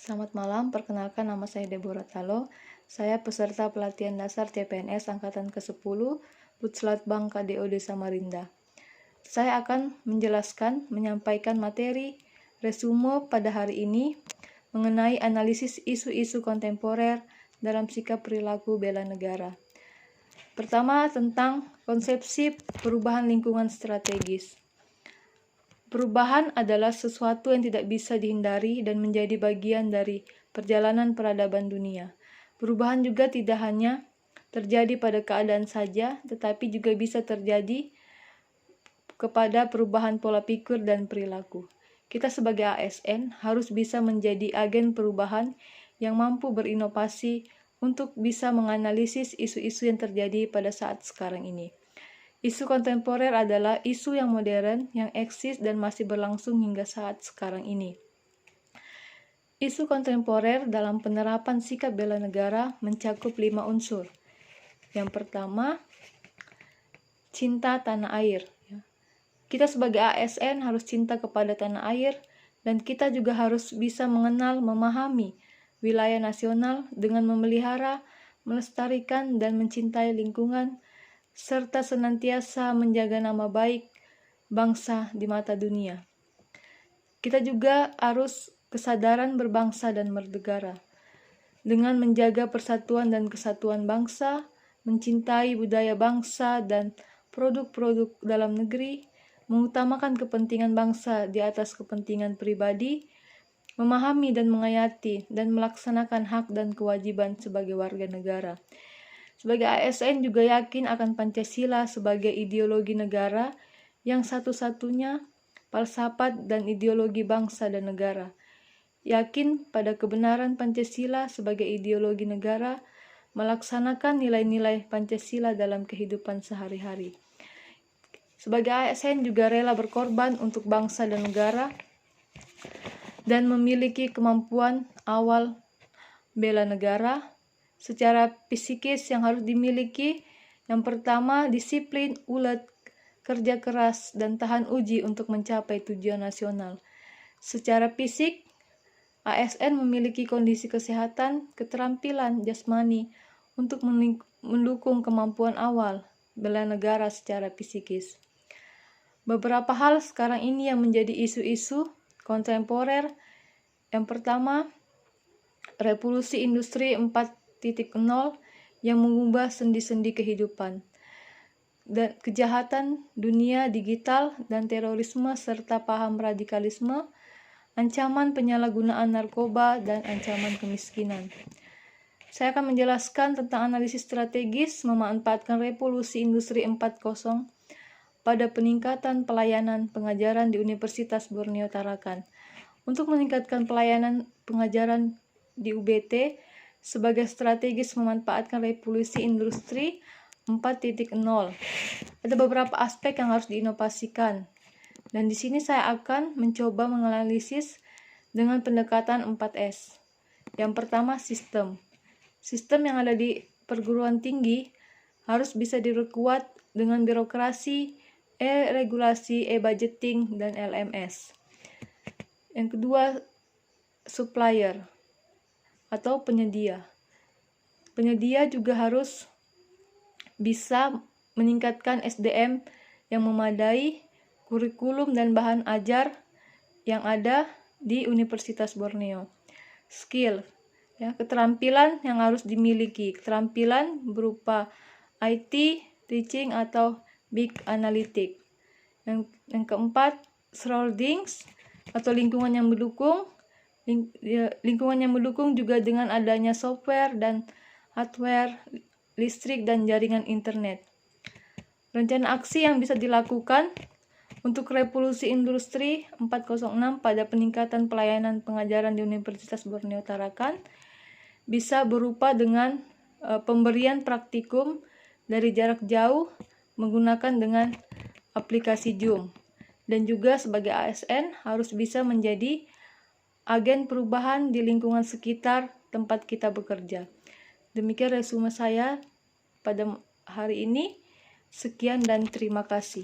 Selamat malam, perkenalkan nama saya Deborah Talo. Saya peserta pelatihan dasar CPNS Angkatan ke-10, Puslapbang KDOD Samarinda. Saya akan menyampaikan materi resume pada hari ini mengenai analisis isu-isu kontemporer dalam sikap perilaku bela negara. Pertama, tentang konsepsi perubahan lingkungan strategis. Perubahan adalah sesuatu yang tidak bisa dihindari dan menjadi bagian dari perjalanan peradaban dunia. Perubahan juga tidak hanya terjadi pada keadaan saja, tetapi juga bisa terjadi kepada perubahan pola pikir dan perilaku. Kita sebagai ASN harus bisa menjadi agen perubahan yang mampu berinovasi untuk bisa menganalisis isu-isu yang terjadi pada saat sekarang ini. Isu kontemporer adalah isu yang modern, yang eksis dan masih berlangsung hingga saat sekarang ini. Isu kontemporer dalam penerapan sikap bela negara mencakup 5 unsur. Yang pertama, cinta tanah air. Kita sebagai ASN harus cinta kepada tanah air, dan kita juga harus bisa mengenal, memahami wilayah nasional dengan memelihara, melestarikan, dan mencintai lingkungan, serta senantiasa menjaga nama baik bangsa di mata dunia. Kita juga harus kesadaran berbangsa dan bernegara dengan menjaga persatuan dan kesatuan bangsa, mencintai budaya bangsa dan produk-produk dalam negeri, mengutamakan kepentingan bangsa di atas kepentingan pribadi, memahami dan menghayati dan melaksanakan hak dan kewajiban sebagai warga negara. Sebagai ASN juga yakin akan Pancasila sebagai ideologi negara yang satu-satunya falsafat dan ideologi bangsa dan negara. Yakin pada kebenaran Pancasila sebagai ideologi negara, melaksanakan nilai-nilai Pancasila dalam kehidupan sehari-hari. Sebagai ASN juga rela berkorban untuk bangsa dan negara dan memiliki kemampuan awal bela negara. Secara psikis yang harus dimiliki, yang pertama disiplin, ulet, kerja keras, dan tahan uji untuk mencapai tujuan nasional. Secara fisik, ASN memiliki kondisi kesehatan, keterampilan jasmani untuk mendukung kemampuan awal bela negara secara psikis. Beberapa hal sekarang ini yang menjadi isu-isu kontemporer. Yang pertama, revolusi industri 4.0 yang mengubah sendi-sendi kehidupan, dan kejahatan dunia digital dan terorisme serta paham radikalisme, ancaman penyalahgunaan narkoba, dan ancaman kemiskinan. Saya akan menjelaskan tentang analisis strategis memanfaatkan revolusi industri 4.0 pada peningkatan pelayanan pengajaran di Universitas Borneo Tarakan. Untuk meningkatkan pelayanan pengajaran di UBT sebagai strategis memanfaatkan revolusi industri 4.0. Ada beberapa aspek yang harus diinovasikan. Dan di sini saya akan mencoba menganalisis dengan pendekatan 4S. Yang pertama, sistem. Sistem yang ada di perguruan tinggi harus bisa diperkuat dengan birokrasi, regulasi, budgeting, dan LMS. Yang kedua, supplier atau penyedia. Penyedia juga harus bisa meningkatkan SDM yang memadai, kurikulum dan bahan ajar yang ada di Universitas Borneo. Skill, keterampilan yang harus dimiliki. Keterampilan berupa IT, teaching atau big analytic. Yang keempat, surroundings atau lingkungan yang mendukung. Lingkungan yang mendukung juga dengan adanya software dan hardware, listrik, dan jaringan internet. Rencana aksi yang bisa dilakukan untuk revolusi industri 4.0 pada peningkatan pelayanan pengajaran di Universitas Borneo Tarakan bisa berupa dengan pemberian praktikum dari jarak jauh menggunakan dengan aplikasi Zoom. Dan juga sebagai ASN harus bisa menjadi agen perubahan di lingkungan sekitar tempat kita bekerja. Demikian resume saya pada hari ini. Sekian dan terima kasih.